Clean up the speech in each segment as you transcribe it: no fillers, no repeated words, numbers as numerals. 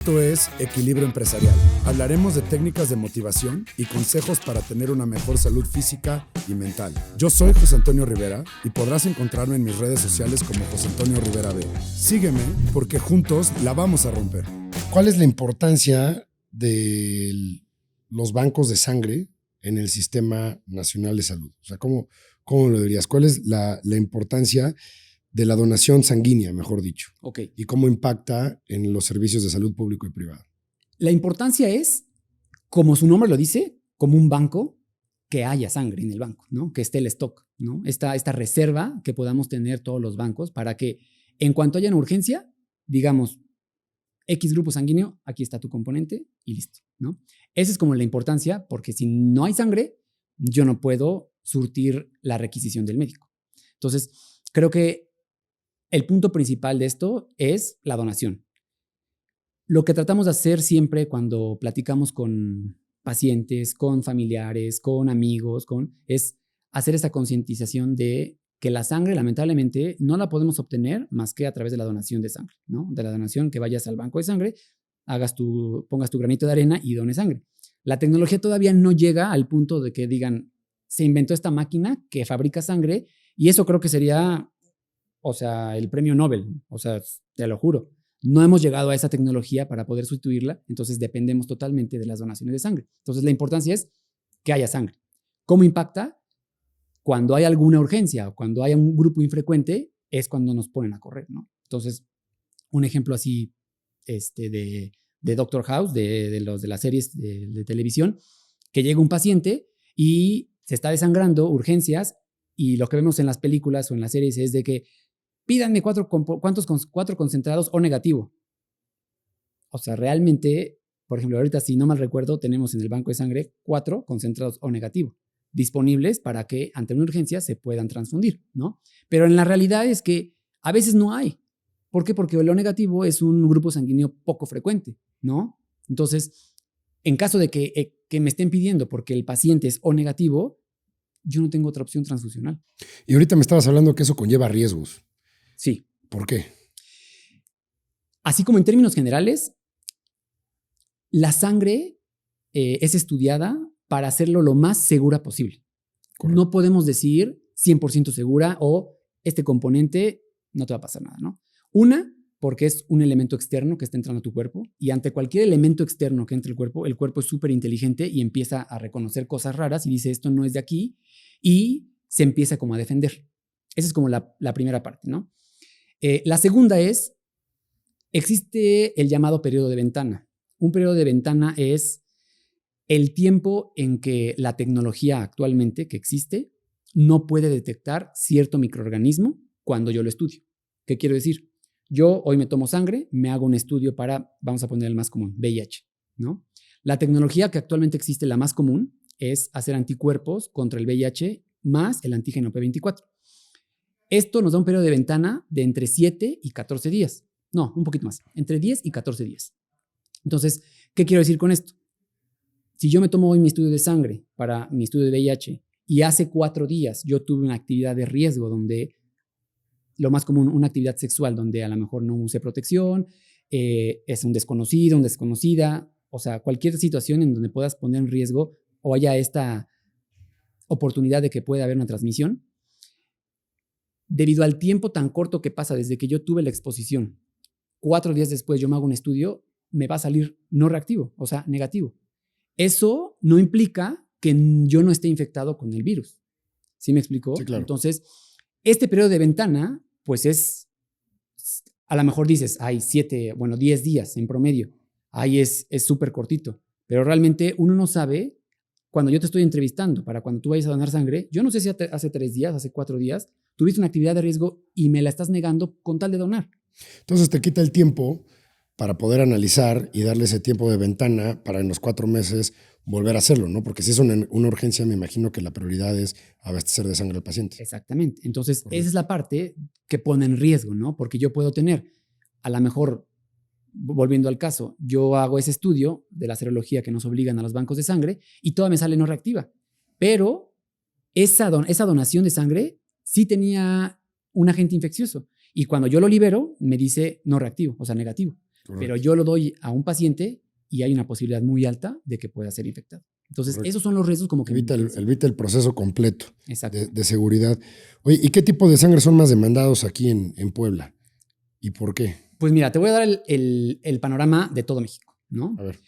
Esto es Equilibrio Empresarial. Hablaremos de técnicas de motivación y consejos para tener una mejor salud física y mental. Yo soy José Antonio Rivera y podrás encontrarme en mis redes sociales como José Antonio Rivera B. Sígueme porque juntos la vamos a romper. ¿Cuál es la importancia de los bancos de sangre en el Sistema Nacional de Salud? O sea, ¿cómo lo dirías? ¿Cuál es la importancia de la donación sanguínea, mejor dicho? Ok. ¿Y cómo impacta en los servicios de salud público y privado? La importancia es, como su nombre lo dice, como un banco, que haya sangre en el banco, ¿no? Que esté el stock, ¿no? Esta reserva que podamos tener todos los bancos para que en cuanto haya una urgencia, digamos, X grupo sanguíneo, aquí está tu componente y listo, ¿no? Esa es como la importancia, porque si no hay sangre, yo no puedo surtir la requisición del médico. Entonces, creo que el punto principal de esto es la donación. Lo que tratamos de hacer siempre cuando platicamos con pacientes, con familiares, con amigos, es hacer esa concientización de que la sangre, lamentablemente, no la podemos obtener más que a través de la donación de sangre, ¿no? De la donación, que vayas al banco de sangre, pongas tu granito de arena y dones sangre. La tecnología todavía no llega al punto de que digan, se inventó esta máquina que fabrica sangre y eso creo que sería, o sea, el premio Nobel, o sea, te lo juro. No hemos llegado a esa tecnología para poder sustituirla, entonces dependemos totalmente de las donaciones de sangre. Entonces la importancia es que haya sangre. ¿Cómo impacta? Cuando hay alguna urgencia o cuando hay un grupo infrecuente, es cuando nos ponen a correr, ¿no? Entonces, un ejemplo así de Doctor House, de las series de televisión, que llega un paciente y se está desangrando, urgencias, y lo que vemos en las películas o en las series es de que pídanme cuatro concentrados O negativo. O sea, realmente, por ejemplo, ahorita, si no mal recuerdo, tenemos en el banco de sangre 4 concentrados O negativo disponibles para que ante una urgencia se puedan transfundir, ¿no? Pero en la realidad es que a veces no hay. ¿Por qué? Porque el O negativo es un grupo sanguíneo poco frecuente, ¿no? Entonces, en caso de que me estén pidiendo porque el paciente es O negativo, yo no tengo otra opción transfusional. Y ahorita me estabas hablando que eso conlleva riesgos. Sí. ¿Por qué? Así como en términos generales, la sangre es estudiada para hacerlo lo más segura posible. Correcto. No podemos decir 100% segura o este componente no te va a pasar nada, ¿no? Una, porque es un elemento externo que está entrando a tu cuerpo y ante cualquier elemento externo que entre el cuerpo es súper inteligente y empieza a reconocer cosas raras y dice esto no es de aquí y se empieza como a defender. Esa es como la primera parte, ¿no? La segunda es, existe el llamado periodo de ventana. Un periodo de ventana es el tiempo en que la tecnología actualmente que existe no puede detectar cierto microorganismo cuando yo lo estudio. ¿Qué quiero decir? Yo hoy me tomo sangre, me hago un estudio para, vamos a poner el más común, VIH, ¿no? La tecnología que actualmente existe, la más común, es hacer anticuerpos contra el VIH más el antígeno P24. Esto nos da un periodo de ventana de entre 7 y 14 días. No, un poquito más, entre 10 y 14 días. Entonces, ¿qué quiero decir con esto? Si yo me tomo hoy mi estudio de sangre para mi estudio de VIH y hace 4 días yo tuve una actividad de riesgo donde, lo más común, una actividad sexual donde a lo mejor no usé protección, es un desconocido, una desconocida, o sea, cualquier situación en donde puedas poner en riesgo o haya esta oportunidad de que pueda haber una transmisión, debido al tiempo tan corto que pasa desde que yo tuve la exposición, 4 días después yo me hago un estudio, me va a salir no reactivo, o sea, negativo. Eso no implica que yo no esté infectado con el virus. ¿Sí me explicó? Sí, claro. Entonces, este periodo de ventana, pues a lo mejor dices, hay 10 días en promedio. Ahí es súper cortito. Pero realmente uno no sabe, cuando yo te estoy entrevistando, para cuando tú vayas a donar sangre, yo no sé si hace 3 días, hace 4 días, tuviste una actividad de riesgo y me la estás negando con tal de donar. Entonces te quita el tiempo para poder analizar y darle ese tiempo de ventana para en los 4 meses volver a hacerlo, ¿no? Porque si es una urgencia, me imagino que la prioridad es abastecer de sangre al paciente. Exactamente. Entonces, esa es la parte que pone en riesgo, ¿no? Porque yo puedo tener, a lo mejor, volviendo al caso, yo hago ese estudio de la serología que nos obligan a los bancos de sangre y toda me sale no reactiva. Pero esa donación de sangre sí tenía un agente infeccioso. Y cuando yo lo libero, me dice no reactivo, o sea, negativo. Pero yo lo doy a un paciente y hay una posibilidad muy alta de que pueda ser infectado. Entonces, esos son los riesgos como que... Evita el proceso completo de seguridad. Oye, ¿y qué tipo de sangre son más demandados aquí en Puebla? ¿Y por qué? Pues mira, te voy a dar el panorama de todo México, ¿no? A ver.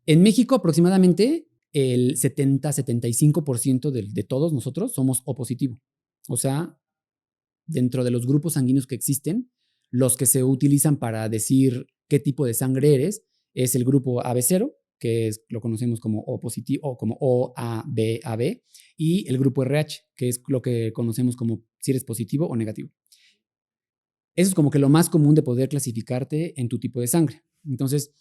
En México aproximadamente el 70-75% de todos nosotros somos O positivo. O sea, dentro de los grupos sanguíneos que existen, los que se utilizan para decir qué tipo de sangre eres es el grupo AB0, que lo conocemos como O positivo o como OAB, y el grupo RH, que es lo que conocemos como si eres positivo o negativo. Eso es como que lo más común de poder clasificarte en tu tipo de sangre. Entonces,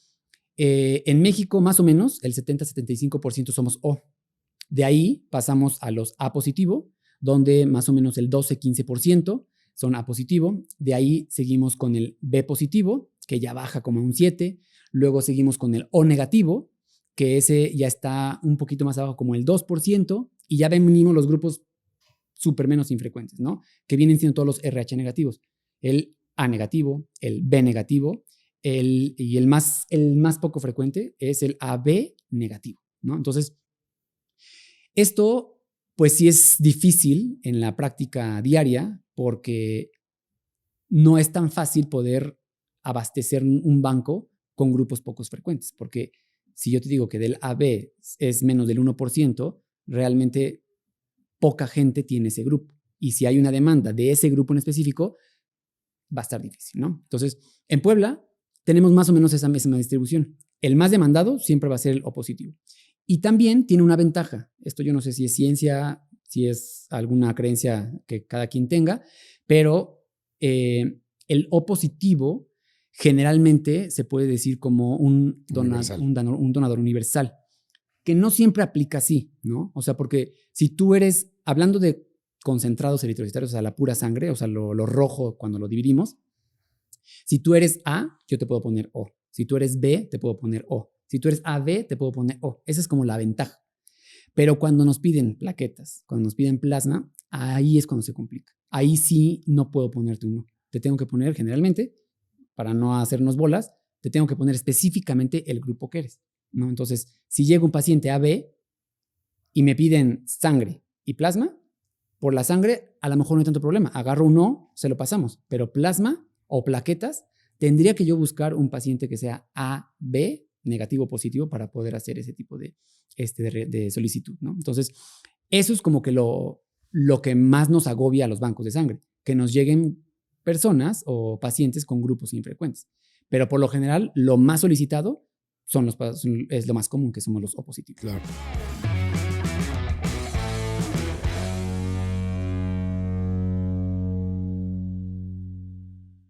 en México, más o menos, el 70-75% somos O. De ahí pasamos a los A positivo, donde más o menos el 12-15% son A positivo. De ahí seguimos con el B positivo, que ya baja como un 7%. Luego seguimos con el O negativo, que ese ya está un poquito más abajo, como el 2%. Y ya venimos los grupos súper menos infrecuentes, ¿no? Que vienen siendo todos los RH negativos. El A negativo, el B negativo, y el más poco frecuente es el AB negativo, ¿no? Entonces, esto pues sí es difícil en la práctica diaria porque no es tan fácil poder abastecer un banco con grupos pocos frecuentes, porque si yo te digo que del AB es menos del 1%, realmente poca gente tiene ese grupo. Y si hay una demanda de ese grupo en específico, va a estar difícil, ¿no? Entonces, en Puebla tenemos más o menos esa misma distribución. El más demandado siempre va a ser el O positivo. Y también tiene una ventaja. Esto yo no sé si es ciencia, si es alguna creencia que cada quien tenga, pero el O positivo generalmente se puede decir como un donador universal, que no siempre aplica así, ¿no? O sea, porque si tú eres, hablando de concentrados eritrocitarios, o sea, la pura sangre, o sea, lo rojo cuando lo dividimos, si tú eres A, yo te puedo poner O. Si tú eres B, te puedo poner O. Si tú eres AB, te puedo poner O. Esa es como la ventaja. Pero cuando nos piden plaquetas, cuando nos piden plasma, ahí es cuando se complica. Ahí sí no puedo ponerte uno. Te tengo que poner generalmente, para no hacernos bolas, te tengo que poner específicamente el grupo que eres, ¿no? Entonces, si llega un paciente AB y me piden sangre y plasma, por la sangre a lo mejor no hay tanto problema. Agarro un O, se lo pasamos. Pero plasma o plaquetas, tendría que yo buscar un paciente que sea AB, negativo o positivo, para poder hacer ese tipo de solicitud, ¿no? Entonces, eso es como que lo que más nos agobia a los bancos de sangre, que nos lleguen personas o pacientes con grupos infrecuentes. Pero por lo general, lo más solicitado es lo más común, que somos los O positivos. Claro.